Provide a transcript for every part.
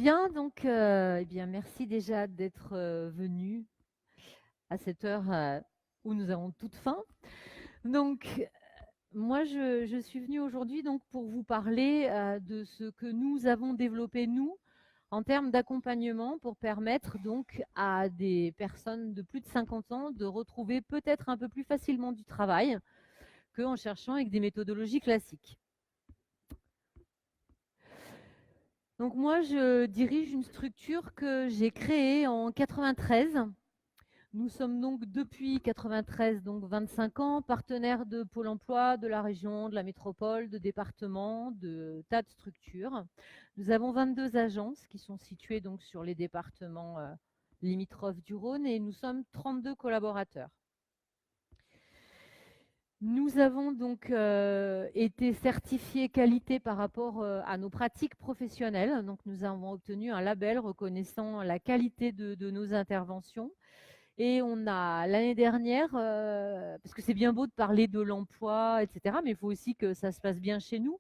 Bien, donc, eh bien, merci déjà d'être venu à cette heure où nous avons toute faim. Donc, moi, je suis venue aujourd'hui donc pour vous parler de ce que nous avons développé nous en termes d'accompagnement pour permettre donc à des personnes de plus de 50 ans de retrouver peut-être un peu plus facilement du travail qu'en cherchant avec des méthodologies classiques. Donc moi, je dirige une structure que j'ai créée en 93. Nous sommes donc depuis 93, donc 25 ans, partenaires de Pôle emploi, de la région, de la métropole, de départements, de tas de structures. Nous avons 22 agences qui sont situées donc sur les départements limitrophes du Rhône et nous sommes 32 collaborateurs. Nous avons donc été certifiés qualité par rapport à nos pratiques professionnelles. Donc nous avons obtenu un label reconnaissant la qualité de nos interventions. Et on a l'année dernière, parce que c'est bien beau de parler de l'emploi, etc., mais il faut aussi que ça se passe bien chez nous.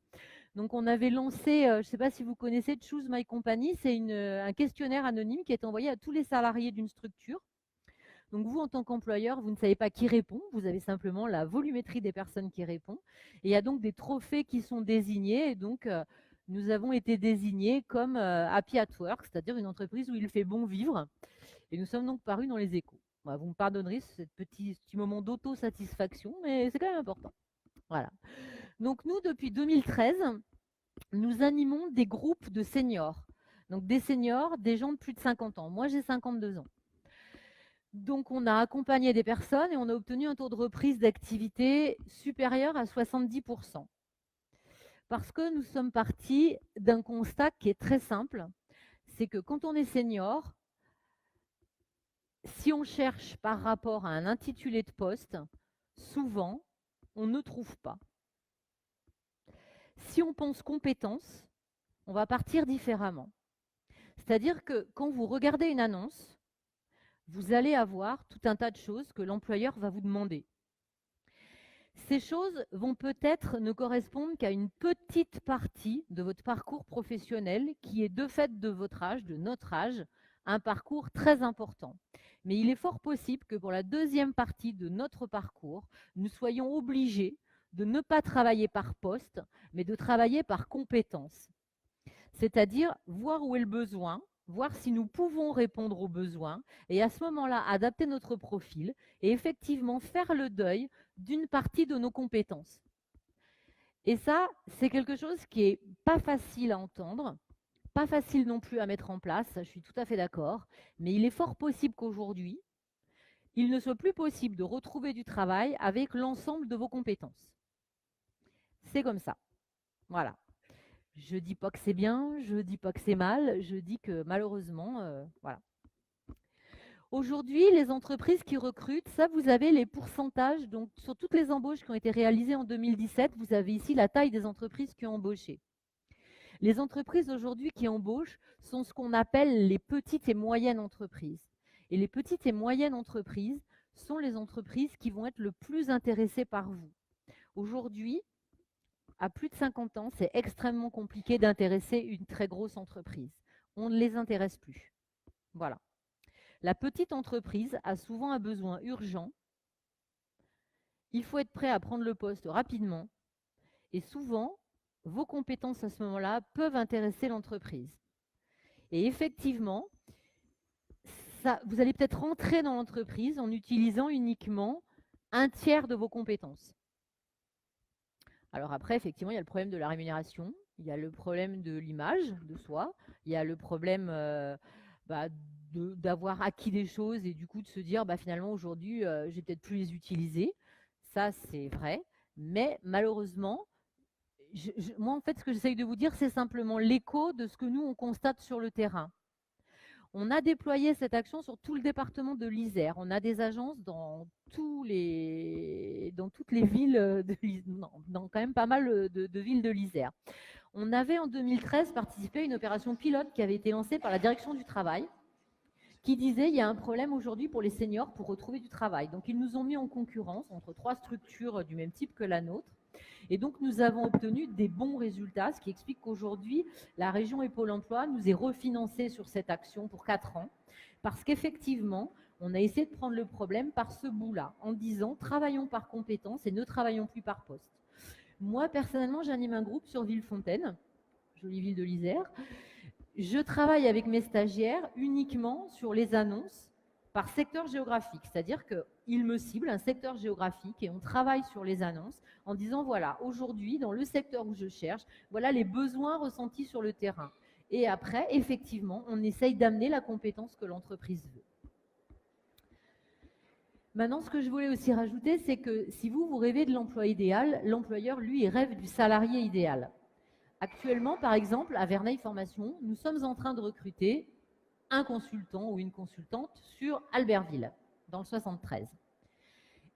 Donc on avait lancé, je ne sais pas si vous connaissez Choose My Company, c'est un questionnaire anonyme qui est envoyé à tous les salariés d'une structure. Donc vous, en tant qu'employeur, vous ne savez pas qui répond, vous avez simplement la volumétrie des personnes qui répondent. Et il y a donc des trophées qui sont désignés. Et donc, nous avons été désignés comme Happy at Work, c'est-à-dire une entreprise où il fait bon vivre. Et nous sommes donc parus dans les échos. Voilà, vous me pardonnerez ce petit moment d'autosatisfaction, mais c'est quand même important. Voilà. Donc nous, depuis 2013, nous animons des groupes de seniors. Donc des seniors, des gens de plus de 50 ans. Moi, j'ai 52 ans. Donc, on a accompagné des personnes et on a obtenu un taux de reprise d'activité supérieur à 70%. Parce que nous sommes partis d'un constat qui est très simple, c'est que quand on est senior, si on cherche par rapport à un intitulé de poste, souvent, on ne trouve pas. Si on pense compétences, on va partir différemment. C'est-à-dire que quand vous regardez une annonce, vous allez avoir tout un tas de choses que l'employeur va vous demander. Ces choses vont peut-être ne correspondre qu'à une petite partie de votre parcours professionnel qui est de fait de votre âge, de notre âge, un parcours très important. Mais il est fort possible que pour la deuxième partie de notre parcours, nous soyons obligés de ne pas travailler par poste, mais de travailler par compétence. C'est-à-dire voir où est le besoin, voir si nous pouvons répondre aux besoins et à ce moment-là, adapter notre profil et effectivement faire le deuil d'une partie de nos compétences. Et ça, c'est quelque chose qui est pas facile à entendre, pas facile non plus à mettre en place, je suis tout à fait d'accord, mais il est fort possible qu'aujourd'hui, il ne soit plus possible de retrouver du travail avec l'ensemble de vos compétences. C'est comme ça. Voilà. Je dis pas que c'est bien, je dis pas que c'est mal, je dis que malheureusement, voilà. Aujourd'hui, les entreprises qui recrutent, ça, vous avez les pourcentages. Donc, sur toutes les embauches qui ont été réalisées en 2017, vous avez ici la taille des entreprises qui ont embauché. Les entreprises aujourd'hui qui embauchent sont ce qu'on appelle les petites et moyennes entreprises. Et les petites et moyennes entreprises sont les entreprises qui vont être le plus intéressées par vous. Aujourd'hui, à plus de 50 ans, c'est extrêmement compliqué d'intéresser une très grosse entreprise. On ne les intéresse plus. Voilà. La petite entreprise a souvent un besoin urgent. Il faut être prêt à prendre le poste rapidement. Et souvent, vos compétences à ce moment-là peuvent intéresser l'entreprise. Et effectivement, ça, vous allez peut-être rentrer dans l'entreprise en utilisant uniquement un tiers de vos compétences. Alors après, effectivement, il y a le problème de la rémunération, il y a le problème de l'image de soi, il y a le problème bah, d'avoir acquis des choses et du coup de se dire bah, finalement aujourd'hui, je vais peut-être plus les utiliser. Ça, c'est vrai. Mais malheureusement, moi, en fait, ce que j'essaye de vous dire, c'est simplement l'écho de ce que nous, on constate sur le terrain. On a déployé cette action sur tout le département de l'Isère. On a des agences dans toutes les villes, dans quand même pas mal de villes de l'Isère. On avait en 2013 participé à une opération pilote qui avait été lancée par la direction du travail, qui disait il y a un problème aujourd'hui pour les seniors pour retrouver du travail. Donc ils nous ont mis en concurrence entre 3 structures du même type que la nôtre. Et donc, nous avons obtenu des bons résultats, ce qui explique qu'aujourd'hui, la région et Pôle emploi nous est refinancé sur cette action pour 4 ans, parce qu'effectivement, on a essayé de prendre le problème par ce bout-là, en disant travaillons par compétences et ne travaillons plus par poste. Moi, personnellement, j'anime un groupe sur Villefontaine, jolie ville de l'Isère. Je travaille avec mes stagiaires uniquement sur les annonces par secteur géographique, c'est-à-dire qu'ils me ciblent un secteur géographique et on travaille sur les annonces en disant voilà, aujourd'hui, dans le secteur où je cherche, voilà les besoins ressentis sur le terrain. Et après, effectivement, on essaye d'amener la compétence que l'entreprise veut. Maintenant, ce que je voulais aussi rajouter, c'est que si vous rêvez de l'emploi idéal, l'employeur, lui, rêve du salarié idéal. Actuellement, par exemple, à Verneil Formation, nous sommes en train de recruter un consultant ou une consultante sur Albertville, dans le 73.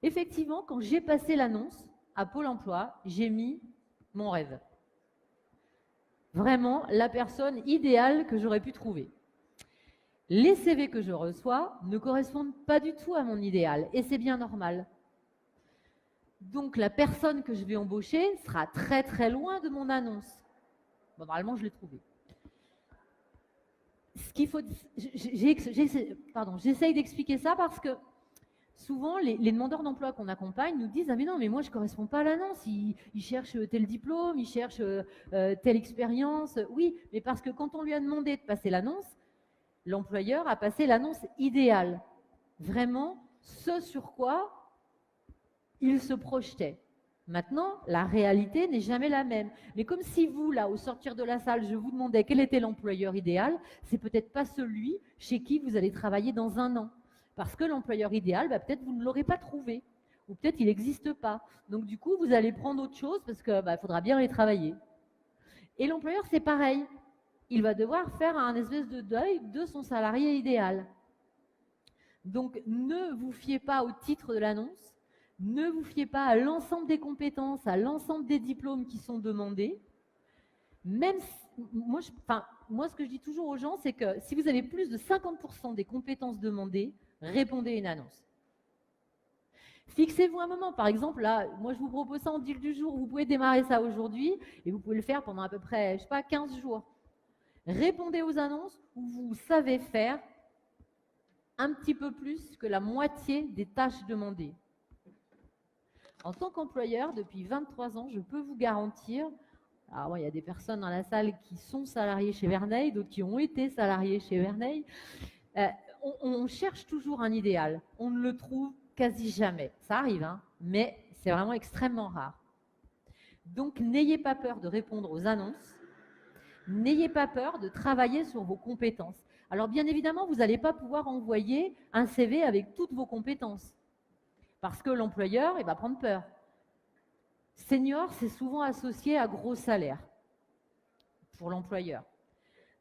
Effectivement, quand j'ai passé l'annonce à Pôle emploi, j'ai mis mon rêve. Vraiment, la personne idéale que j'aurais pu trouver. Les CV que je reçois ne correspondent pas du tout à mon idéal, et c'est bien normal. Donc, la personne que je vais embaucher sera très très loin de mon annonce. Bon, normalement, je l'ai trouvée. Ce qu'il faut, j'essaye d'expliquer ça parce que souvent, les demandeurs d'emploi qu'on accompagne nous disent « Ah mais non, mais moi je ne corresponds pas à l'annonce, ils cherchent tel diplôme, ils cherchent telle expérience. » Oui, mais parce que quand on lui a demandé de passer l'annonce, l'employeur a passé l'annonce idéale. Vraiment, ce sur quoi il se projetait. Maintenant, la réalité n'est jamais la même. Mais comme si vous, là, au sortir de la salle, je vous demandais quel était l'employeur idéal, c'est peut-être pas celui chez qui vous allez travailler dans un an. Parce que l'employeur idéal, bah, peut-être vous ne l'aurez pas trouvé. Ou peut-être il n'existe pas. Donc du coup, vous allez prendre autre chose parce qu'il faudra bien aller travailler. Et l'employeur, c'est pareil. Il va devoir faire un espèce de deuil de son salarié idéal. Donc ne vous fiez pas au titre de l'annonce. Ne vous fiez pas à l'ensemble des compétences, à l'ensemble des diplômes qui sont demandés. Même si, moi, ce que je dis toujours aux gens, c'est que si vous avez plus de 50% des compétences demandées, répondez à une annonce. Fixez-vous un moment. Par exemple, là, moi, je vous propose ça en deal du jour. Vous pouvez démarrer ça aujourd'hui et vous pouvez le faire pendant à peu près, je sais pas, 15 jours. Répondez aux annonces où vous savez faire un petit peu plus que la moitié des tâches demandées. En tant qu'employeur, depuis 23 ans, je peux vous garantir, alors il y a des personnes dans la salle qui sont salariées chez Verneil, d'autres qui ont été salariées chez Verneil, on cherche toujours un idéal. On ne le trouve quasi jamais. Ça arrive, hein, mais c'est vraiment extrêmement rare. Donc n'ayez pas peur de répondre aux annonces, n'ayez pas peur de travailler sur vos compétences. Alors bien évidemment, vous n'allez pas pouvoir envoyer un CV avec toutes vos compétences. Parce que l'employeur, il va prendre peur. Senior, c'est souvent associé à gros salaire pour l'employeur.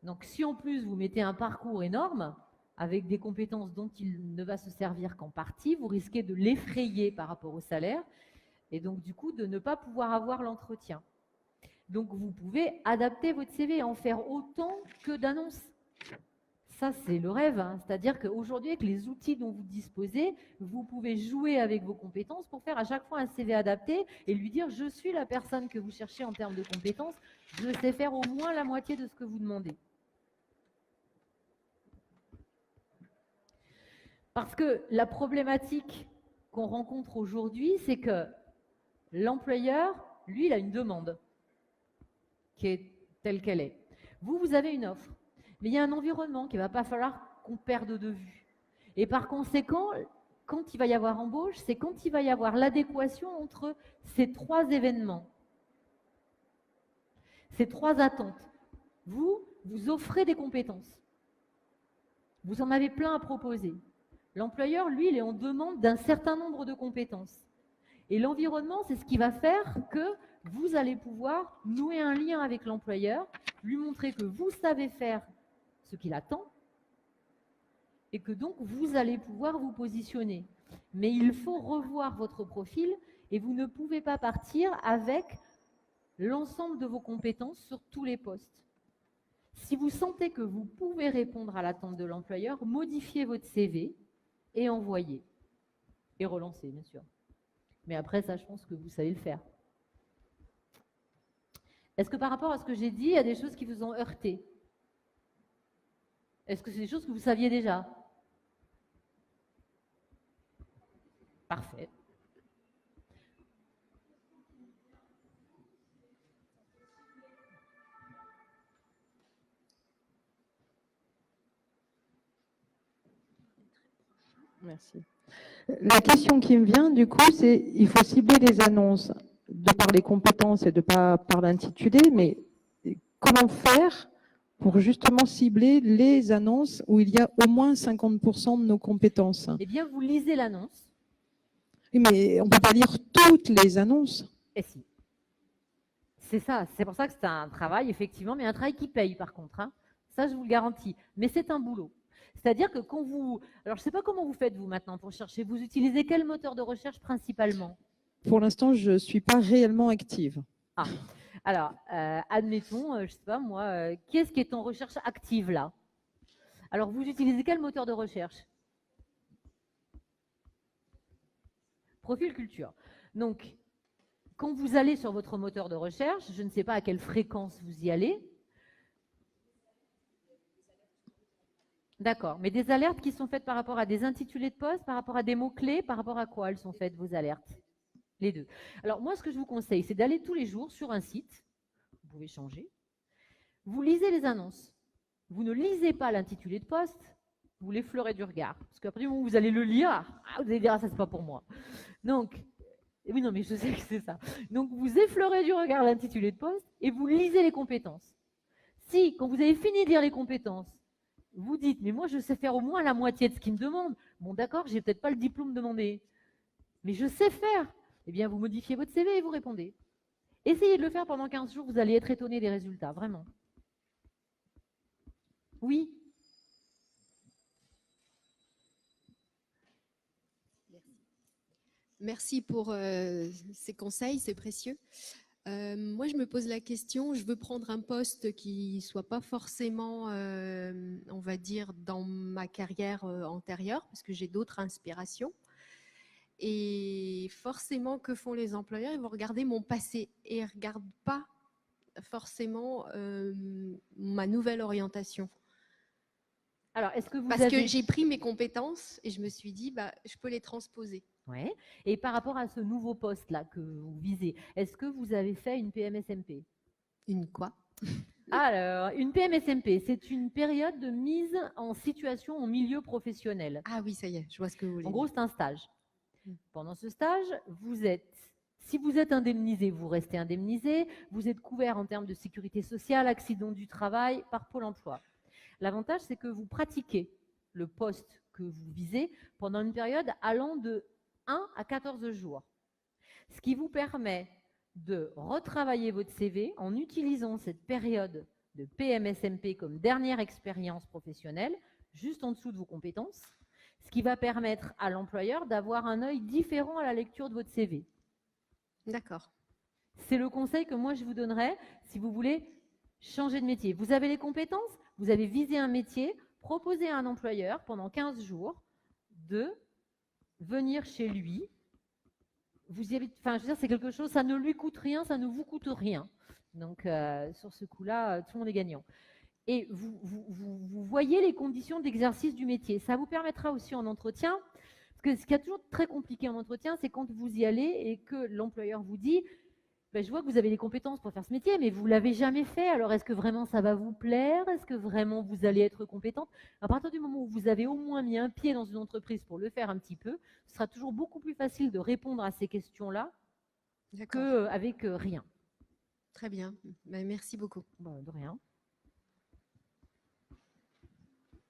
Donc, si en plus vous mettez un parcours énorme, avec des compétences dont il ne va se servir qu'en partie, vous risquez de l'effrayer par rapport au salaire et donc du coup de ne pas pouvoir avoir l'entretien. Donc, vous pouvez adapter votre CV et en faire autant que d'annonces. Ça, c'est le rêve, hein. C'est-à-dire qu'aujourd'hui, avec les outils dont vous disposez, vous pouvez jouer avec vos compétences pour faire à chaque fois un CV adapté et lui dire « Je suis la personne que vous cherchez en termes de compétences, je sais faire au moins la moitié de ce que vous demandez. » Parce que la problématique qu'on rencontre aujourd'hui, c'est que l'employeur, lui, il a une demande qui est telle qu'elle est. Vous avez une offre. Mais il y a un environnement qu'il ne va pas falloir qu'on perde de vue. Et par conséquent, quand il va y avoir embauche, c'est quand il va y avoir l'adéquation entre ces trois événements, ces trois attentes. Vous offrez des compétences. Vous en avez plein à proposer. L'employeur, lui, il est en demande d'un certain nombre de compétences. Et l'environnement, c'est ce qui va faire que vous allez pouvoir nouer un lien avec l'employeur, lui montrer que vous savez faire ce qu'il attend, et que donc vous allez pouvoir vous positionner. Mais il faut revoir votre profil et vous ne pouvez pas partir avec l'ensemble de vos compétences sur tous les postes. Si vous sentez que vous pouvez répondre à l'attente de l'employeur, modifiez votre CV et envoyez. Et relancez, bien sûr. Mais après, ça, je pense que vous savez le faire. Est-ce que par rapport à ce que j'ai dit, il y a des choses qui vous ont heurté? Est-ce que c'est des choses que vous saviez déjà? Parfait. Merci. La question qui me vient, du coup, c'est il faut cibler les annonces de par les compétences et de pas par l'intitulé, mais comment faire pour justement cibler les annonces où il y a au moins 50% de nos compétences? Eh bien, vous lisez l'annonce. Oui, mais on ne peut pas lire toutes les annonces. Et si. C'est ça, c'est pour ça que c'est un travail, effectivement, mais un travail qui paye par contre. Hein. Ça, je vous le garantis. Mais c'est un boulot. C'est-à-dire que quand vous... Alors, je ne sais pas comment vous faites, vous, maintenant, pour chercher. Vous utilisez quel moteur de recherche principalement? Pour l'instant, je ne suis pas réellement active. Ah, alors, admettons, je ne sais pas moi, qui est-ce qui est en recherche active là? Alors, vous utilisez quel moteur de recherche? Profil culture. Donc, quand vous allez sur votre moteur de recherche, je ne sais pas à quelle fréquence vous y allez. D'accord, mais des alertes qui sont faites par rapport à des intitulés de poste, par rapport à des mots-clés, par rapport à quoi elles sont faites, vos alertes? Les deux. Alors, moi, ce que je vous conseille, c'est d'aller tous les jours sur un site. Vous pouvez changer. Vous lisez les annonces. Vous ne lisez pas l'intitulé de poste, vous l'effleurez du regard. Parce qu'après, vous allez le lire, vous allez dire, ah, ça, c'est pas pour moi. Donc, oui, non, mais je sais que c'est ça. Donc, vous effleurez du regard l'intitulé de poste et vous lisez les compétences. Si, quand vous avez fini de lire les compétences, vous dites, mais moi, je sais faire au moins la moitié de ce qu'il me demande. Bon, d'accord, j'ai peut-être pas le diplôme demandé, mais je sais faire. Eh bien, vous modifiez votre CV et vous répondez. Essayez de le faire pendant 15 jours, vous allez être étonné des résultats, vraiment. Oui. Merci pour ces conseils, c'est précieux. Moi, je me pose la question, je veux prendre un poste qui ne soit pas forcément, on va dire, dans ma carrière antérieure, parce que j'ai d'autres inspirations. Et forcément, que font les employeurs? Ils vont regarder mon passé et ils ne regardent pas forcément ma nouvelle orientation. Alors, est-ce que vous Parce avez... que j'ai pris mes compétences et je me suis dit, bah, je peux les transposer. Ouais. Et par rapport à ce nouveau poste-là que vous visez, est-ce que vous avez fait une PMSMP? Une quoi? Alors, une PMSMP, c'est une période de mise en situation en milieu professionnel. Ah oui, ça y est, je vois ce que vous voulez dire. En gros, c'est un stage. Pendant ce stage, si vous êtes indemnisé, vous restez indemnisé, vous êtes couvert en termes de sécurité sociale, accident du travail, par Pôle emploi. L'avantage, c'est que vous pratiquez le poste que vous visez pendant une période allant de 1 à 14 jours. Ce qui vous permet de retravailler votre CV en utilisant cette période de PMSMP comme dernière expérience professionnelle, juste en dessous de vos compétences, ce qui va permettre à l'employeur d'avoir un œil différent à la lecture de votre CV. D'accord. C'est le conseil que moi je vous donnerais si vous voulez changer de métier. Vous avez les compétences, vous avez visé un métier, proposez à un employeur pendant 15 jours de venir chez lui. Vous y avez, enfin, je veux dire, c'est quelque chose, ça ne lui coûte rien, ça ne vous coûte rien. Donc, sur ce coup-là, tout le monde est gagnant. Et vous voyez les conditions d'exercice du métier. Ça vous permettra aussi en entretien, parce que ce qui est toujours très compliqué en entretien, c'est quand vous y allez et que l'employeur vous dit ben, je vois que vous avez les compétences pour faire ce métier, mais vous ne l'avez jamais fait. Alors, est-ce que vraiment ça va vous plaire? Est-ce que vraiment vous allez être compétente? À partir du moment où vous avez au moins mis un pied dans une entreprise pour le faire un petit peu, ce sera toujours beaucoup plus facile de répondre à ces questions-là qu'avec rien. Très bien. Ben, merci beaucoup. Bon, de rien.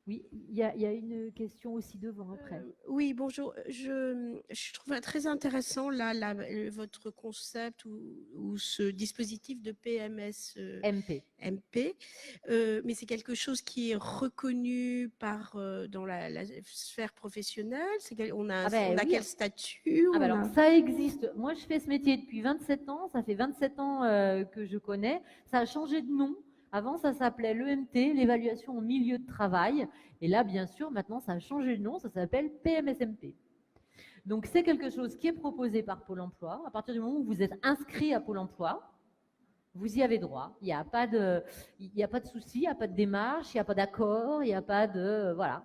Oui, il y a une question aussi devant après. Oui, bonjour. Je trouve très intéressant là, votre concept ou ce dispositif de PMS MP. Mais c'est quelque chose qui est reconnu dans la sphère professionnelle. On a oui. Quel statut? Alors, ça existe. Moi, je fais ce métier depuis 27 ans. Ça fait 27 ans que je connais. Ça a changé de nom. Avant, ça s'appelait l'EMT, l'évaluation au milieu de travail. Et là, bien sûr, maintenant, ça a changé de nom. Ça s'appelle PMSMP. Donc, c'est quelque chose qui est proposé par Pôle emploi. À partir du moment où vous êtes inscrit à Pôle emploi, Vous y avez droit. Il n'y a pas de souci, il n'y a pas de démarche, il n'y a pas d'accord, il n'y a pas de... Voilà.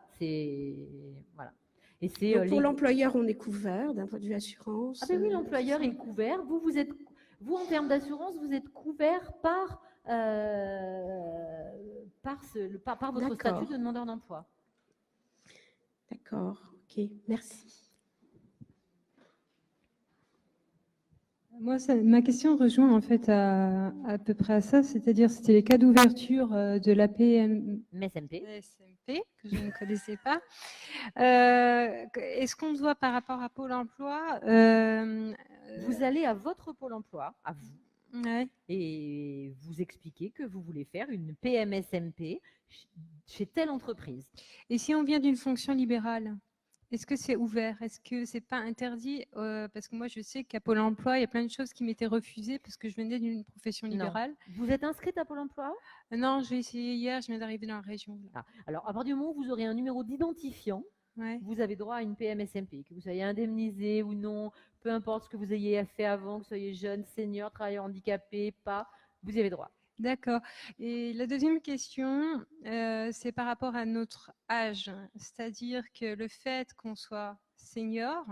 Voilà. Et donc pour l'employeur, on est couvert d'un point de vue assurance. Ah ben oui, l'employeur est couvert. Vous, en termes d'assurance, vous êtes couvert par votre statut de demandeur d'emploi. D'accord, ok, merci. Moi, ma question rejoint en fait à peu près à ça, c'est-à-dire c'était les cas d'ouverture de la MSMP, que je ne connaissais pas. Est-ce qu'on doit par rapport à Pôle emploi vous allez à votre Pôle emploi, à vous, ouais. et vous expliquez que vous voulez faire une PMSMP chez telle entreprise. Et si on vient d'une fonction libérale, est-ce que c'est ouvert? Est-ce que c'est pas interdit? Parce que moi, je sais qu'à Pôle emploi, il y a plein de choses qui m'étaient refusées parce que je venais d'une profession libérale. Non. Vous êtes inscrite à Pôle emploi? Non, j'ai essayé hier, je viens d'arriver dans la région. Ah. Alors, à partir du moment où vous aurez un numéro d'identifiant, ouais. vous avez droit à une PMSMP, que vous soyez indemnisé ou non, peu importe ce que vous ayez fait avant, que vous soyez jeune, senior, travailleur handicapé, pas, vous y avez droit. D'accord. Et la deuxième question, c'est par rapport à notre âge. C'est-à-dire que le fait qu'on soit senior,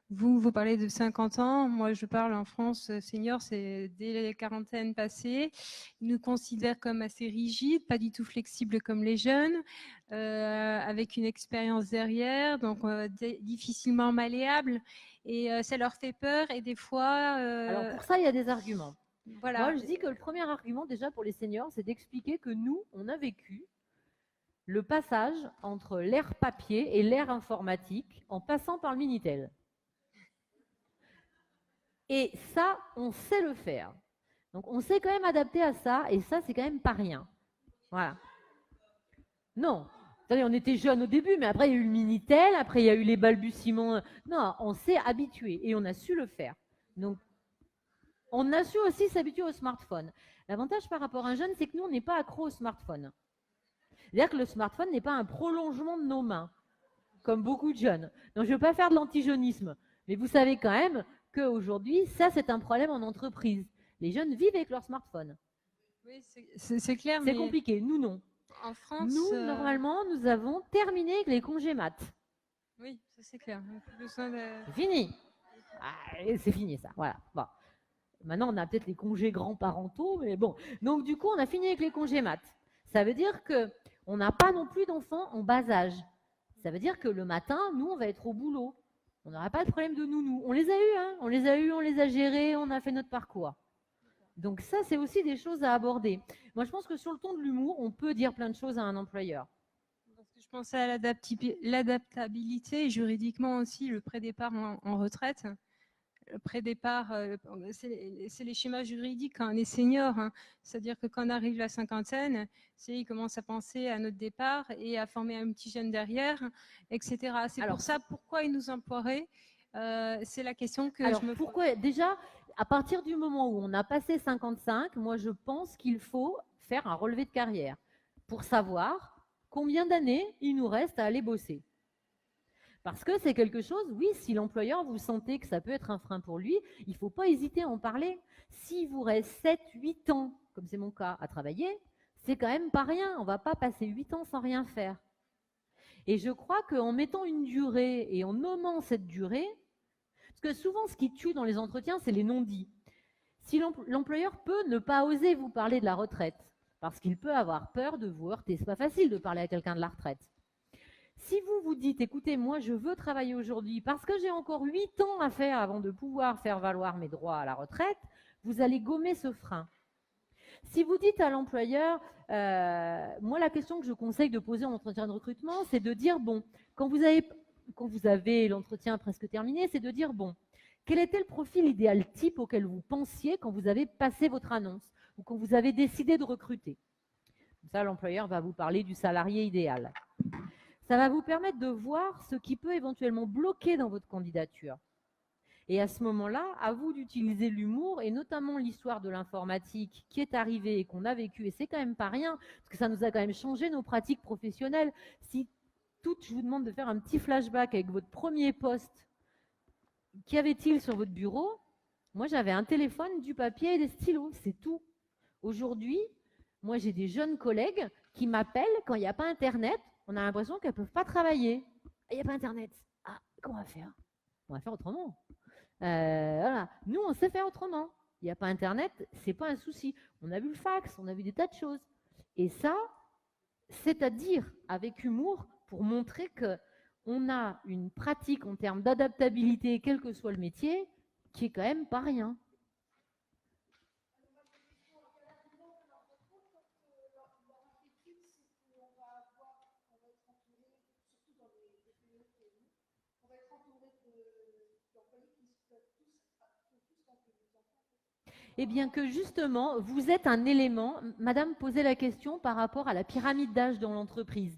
vous parlez de 50 ans, moi je parle en France, senior, c'est dès les quarantaines passées. Ils nous considèrent comme assez rigides, pas du tout flexibles comme les jeunes, avec une expérience derrière, donc difficilement malléables. Et ça leur fait peur et des fois... Alors pour ça, il y a des arguments. Voilà. Moi, je dis que le premier argument déjà pour les seniors, c'est d'expliquer que nous, on a vécu le passage entre l'ère papier et l'ère informatique en passant par le Minitel. Et ça, on sait le faire. Donc, on s'est quand même adapté à ça, et ça, c'est quand même pas rien. Voilà. Non. Attendez, on était jeunes au début, mais après, il y a eu le Minitel, après, il y a eu les balbutiements. Non, on s'est habitué, et on a su le faire. Donc, on a su aussi s'habituer au smartphone. L'avantage par rapport à un jeune, c'est que nous, on n'est pas accro au smartphone. C'est-à-dire que le smartphone n'est pas un prolongement de nos mains, comme beaucoup de jeunes. Donc, je ne veux pas faire de l'antijeunisme, mais vous savez quand même qu'aujourd'hui, ça, c'est un problème en entreprise. Les jeunes vivent avec leur smartphone. Oui, c'est clair. C'est compliqué. Nous, non. En France, nous, normalement, nous avons terminé avec les congés mat. Oui, ça c'est clair. C'est fini. Ah, c'est fini, ça. Voilà. Bon. Maintenant, on a peut-être les congés grands-parentaux, mais bon. Donc, du coup, on a fini avec les congés mat. Ça veut dire qu'on n'a pas non plus d'enfants en bas âge. Ça veut dire que le matin, nous, on va être au boulot. On n'aura pas de problème de nounou. On les a eus, hein. On les a gérés, on a fait notre parcours. Donc ça, c'est aussi des choses à aborder. Moi, je pense que sur le ton de l'humour, on peut dire plein de choses à un employeur. Parce que je pensais à l'adaptabilité, juridiquement aussi, le pré-départ en retraite. Le pré-départ, c'est les schémas juridiques quand on est senior. Hein. C'est-à-dire que quand on arrive à la cinquantaine, ils commencent à penser à notre départ et à former un petit jeune derrière, etc. C'est pour ça, pourquoi ils nous emploieraient c'est la question que je me pose. Déjà, à partir du moment où on a passé 55, moi, je pense qu'il faut faire un relevé de carrière pour savoir combien d'années il nous reste à aller bosser. Parce que c'est quelque chose, oui, si l'employeur, vous sentez que ça peut être un frein pour lui, il ne faut pas hésiter à en parler. S'il vous reste 7, 8 ans, comme c'est mon cas, à travailler, c'est quand même pas rien. On ne va pas passer 8 ans sans rien faire. Et je crois qu'en mettant une durée et en nommant cette durée, parce que souvent, ce qui tue dans les entretiens, c'est les non-dits. Si l'employeur peut ne pas oser vous parler de la retraite, parce qu'il peut avoir peur de vous heurter, c'est pas facile de parler à quelqu'un de la retraite. Si vous vous dites, écoutez, moi, je veux travailler aujourd'hui parce que j'ai encore 8 ans à faire avant de pouvoir faire valoir mes droits à la retraite, vous allez gommer ce frein. Si vous dites à l'employeur, moi, la question que je conseille de poser en entretien de recrutement, c'est de dire, bon, quand vous avez l'entretien presque terminé, c'est de dire, bon, quel était le profil idéal type auquel vous pensiez quand vous avez passé votre annonce ou quand vous avez décidé de recruter. Comme ça, l'employeur va vous parler du salarié idéal. Ça va vous permettre de voir ce qui peut éventuellement bloquer dans votre candidature. Et à ce moment-là, à vous d'utiliser l'humour et notamment l'histoire de l'informatique qui est arrivée et qu'on a vécu. Et c'est quand même pas rien, parce que ça nous a quand même changé nos pratiques professionnelles. Si je vous demande de faire un petit flashback avec votre premier poste, qu'y avait-il sur votre bureau? Moi, j'avais un téléphone, du papier et des stylos, c'est tout. Aujourd'hui, moi, j'ai des jeunes collègues qui m'appellent quand il n'y a pas Internet. On a l'impression qu'elles ne peuvent pas travailler. Il n'y a pas Internet. Ah, comment on va faire? On va faire autrement. Voilà. Nous, on sait faire autrement. Il n'y a pas Internet, ce n'est pas un souci. On a vu le fax, on a vu des tas de choses. Et ça, c'est à dire avec humour pour montrer qu'on a une pratique en termes d'adaptabilité, quel que soit le métier, qui est quand même pas rien. Eh bien que justement, vous êtes un élément, Madame posait la question par rapport à la pyramide d'âge dans l'entreprise.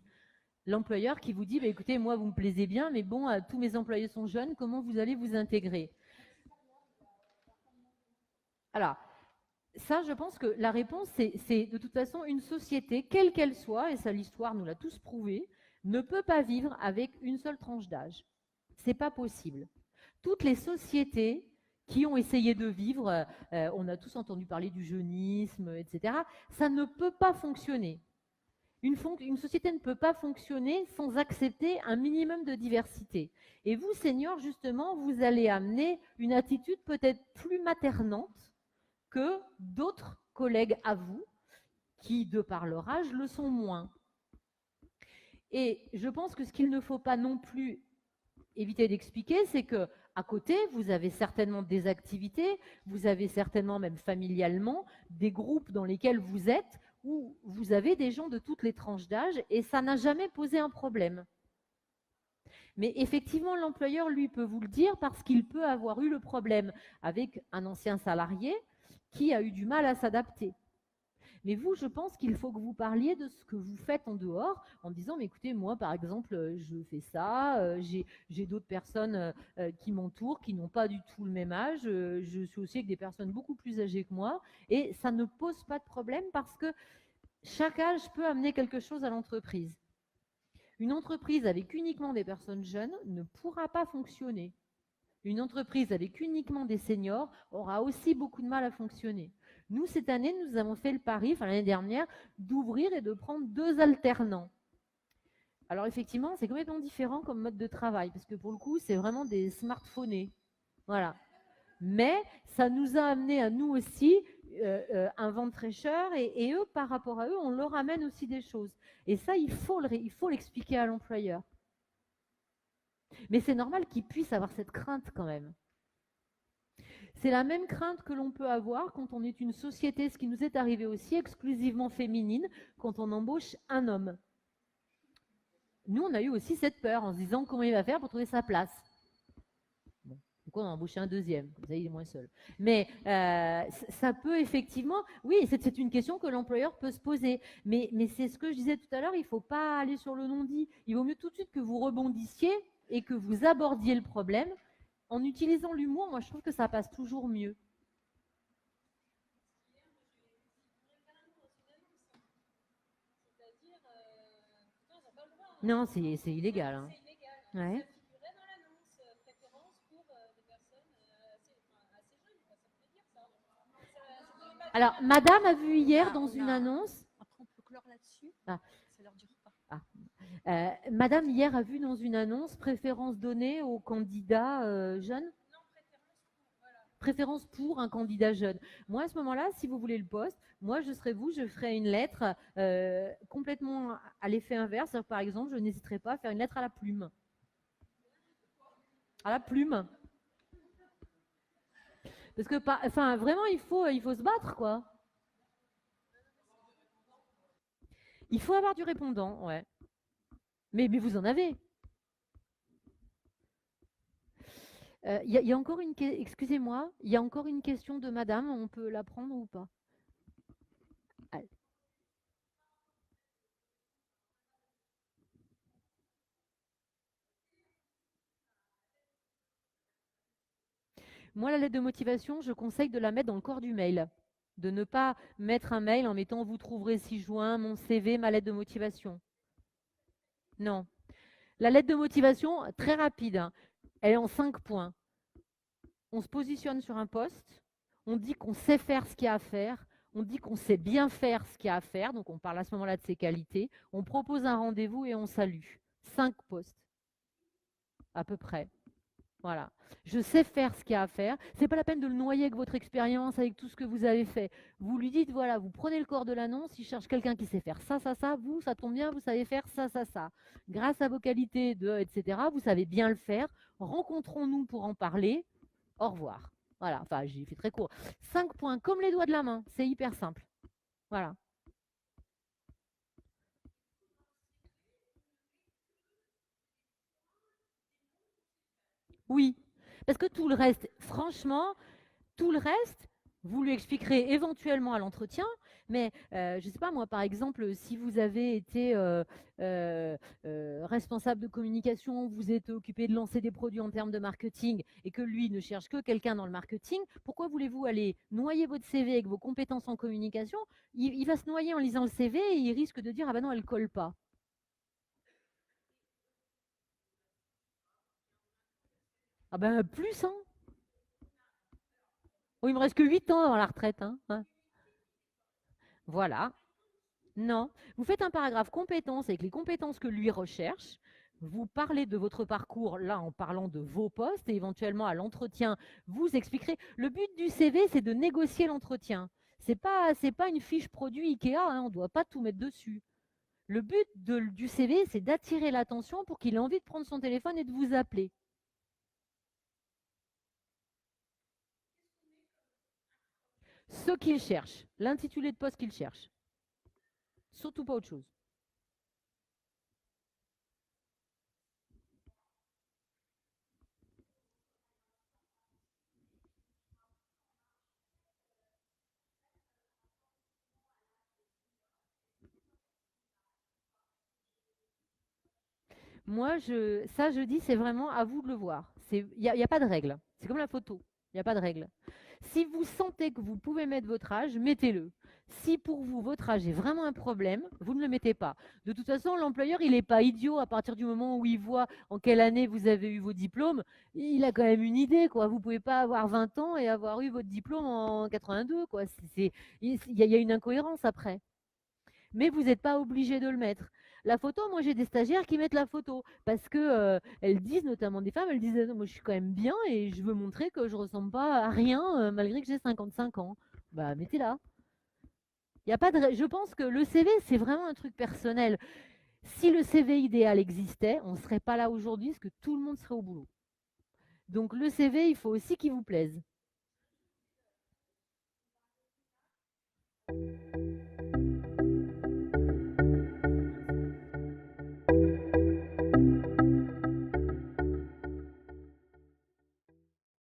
L'employeur qui vous dit, bah, écoutez, moi vous me plaisez bien, mais bon, tous mes employés sont jeunes, comment vous allez vous intégrer? Alors, ça, je pense que la réponse, c'est de toute façon une société, quelle qu'elle soit, et ça l'histoire nous l'a tous prouvé, ne peut pas vivre avec une seule tranche d'âge. C'est pas possible. Toutes les sociétés qui ont essayé de vivre, on a tous entendu parler du jeunisme, etc., ça ne peut pas fonctionner. Une société ne peut pas fonctionner sans accepter un minimum de diversité. Et vous, seniors, justement, vous allez amener une attitude peut-être plus maternante que d'autres collègues à vous, qui, de par leur âge, le sont moins. Et je pense que ce qu'il ne faut pas non plus éviter d'expliquer, c'est que à côté, vous avez certainement des activités, vous avez certainement même familialement des groupes dans lesquels vous êtes, où vous avez des gens de toutes les tranches d'âge, et ça n'a jamais posé un problème. Mais effectivement, l'employeur, lui, peut vous le dire parce qu'il peut avoir eu le problème avec un ancien salarié qui a eu du mal à s'adapter. Mais vous, je pense qu'il faut que vous parliez de ce que vous faites en dehors, en disant, mais écoutez, moi, par exemple, je fais ça, j'ai d'autres personnes qui m'entourent, qui n'ont pas du tout le même âge, je suis aussi avec des personnes beaucoup plus âgées que moi, et ça ne pose pas de problème parce que chaque âge peut amener quelque chose à l'entreprise. Une entreprise avec uniquement des personnes jeunes ne pourra pas fonctionner. Une entreprise avec uniquement des seniors aura aussi beaucoup de mal à fonctionner. Nous, cette année, nous avons fait le pari, enfin l'année dernière, d'ouvrir et de prendre 2 alternants. Alors effectivement, c'est complètement différent comme mode de travail, parce que pour le coup, c'est vraiment des smartphones. Voilà. Mais ça nous a amené à nous aussi un vent de fraîcheur, et eux, par rapport à eux, on leur amène aussi des choses. Et ça, il faut l'expliquer à l'employeur. Mais c'est normal qu'ils puissent avoir cette crainte quand même. C'est la même crainte que l'on peut avoir quand on est une société, ce qui nous est arrivé aussi, exclusivement féminine, quand on embauche un homme. Nous, on a eu aussi cette peur en se disant comment il va faire pour trouver sa place. Bon, pourquoi on a embauché un deuxième? Comme ça, il est moins seul. Mais ça peut effectivement... Oui, c'est une question que l'employeur peut se poser. Mais c'est ce que je disais tout à l'heure, il ne faut pas aller sur le non-dit. Il vaut mieux tout de suite que vous rebondissiez et que vous abordiez le problème. En utilisant l'humour, moi, je trouve que ça passe toujours mieux. Non, c'est illégal. Hein. Ouais. Alors, Madame a vu hier dans une annonce... Après, on peut clore là-dessus. Ah. C'est l'heure du repas. Madame, hier, a vu dans une annonce préférence donnée aux candidats jeunes. Non, Préférence pour un candidat jeune. Moi, à ce moment-là, si vous voulez le poste, moi, je serais vous, je ferais une lettre complètement à l'effet inverse. Par exemple, je n'hésiterai pas à faire une lettre à la plume. À la plume. Parce que, enfin, vraiment, il faut se battre, quoi. Il faut avoir du répondant, ouais. Mais vous en avez. Il y a encore une question, excusez-moi, il y a encore une question de madame, on peut la prendre ou pas? Allez. Moi, la lettre de motivation, je conseille de la mettre dans le corps du mail. De ne pas mettre un mail en mettant « vous trouverez 6 juin, mon CV, ma lettre de motivation ». Non. La lettre de motivation, très rapide, hein. Elle est en 5 points. on se positionne sur un poste, on dit qu'on sait faire ce qu'il y a à faire, on dit qu'on sait bien faire ce qu'il y a à faire, donc on parle à ce moment-là de ses qualités, on propose un rendez-vous et on salue. 5 postes, à peu près. Voilà. Je sais faire ce qu'il y a à faire. Ce n'est pas la peine de le noyer avec votre expérience, avec tout ce que vous avez fait. Vous lui dites, voilà, vous prenez le corps de l'annonce, il cherche quelqu'un qui sait faire ça, ça, ça. Vous, ça tombe bien, vous savez faire ça, ça, ça. Grâce à vos qualités, etc., vous savez bien le faire. Rencontrons-nous pour en parler. Au revoir. Voilà, enfin, j'ai fait très court. 5 points, comme les doigts de la main. C'est hyper simple. Voilà. Oui, parce que tout le reste, franchement, tout le reste, vous lui expliquerez éventuellement à l'entretien, mais je ne sais pas moi, par exemple, si vous avez été responsable de communication, vous êtes occupé de lancer des produits en termes de marketing et que lui ne cherche que quelqu'un dans le marketing, pourquoi voulez-vous aller noyer votre CV avec vos compétences en communication? Il va se noyer en lisant le CV et il risque de dire « Ah ben non, elle ne colle pas ». Ah ben plus, hein. Oh, il me reste que 8 ans avant la retraite. Hein. Voilà. Non. Vous faites un paragraphe compétences avec les compétences que lui recherche. Vous parlez de votre parcours là en parlant de vos postes et éventuellement à l'entretien, vous expliquerez. Le but du CV, c'est de négocier l'entretien. C'est pas une fiche produit Ikea, hein, on ne doit pas tout mettre dessus. Le but du CV, c'est d'attirer l'attention pour qu'il ait envie de prendre son téléphone et de vous appeler. Ce qu'il cherche, l'intitulé de poste qu'il cherche. Surtout pas autre chose. Moi, je dis, c'est vraiment à vous de le voir. Il n'y a pas de règle. C'est comme la photo. Il n'y a pas de règle. Si vous sentez que vous pouvez mettre votre âge, mettez-le. Si pour vous, votre âge est vraiment un problème, vous ne le mettez pas. De toute façon, l'employeur, il n'est pas idiot à partir du moment où il voit en quelle année vous avez eu vos diplômes. Il a quand même une idée, quoi. Vous ne pouvez pas avoir 20 ans et avoir eu votre diplôme en 82, quoi. Il y a une incohérence après. Mais vous n'êtes pas obligé de le mettre. La photo, moi j'ai des stagiaires qui mettent la photo parce que elles disent, notamment des femmes, elles disent moi je suis quand même bien et je veux montrer que je ressemble pas à rien malgré que j'ai 55 ans. Bah mettez-la. Il y a pas de, je pense que le CV c'est vraiment un truc personnel. Si le CV idéal existait, on ne serait pas là aujourd'hui parce que tout le monde serait au boulot. Donc le CV, il faut aussi qu'il vous plaise.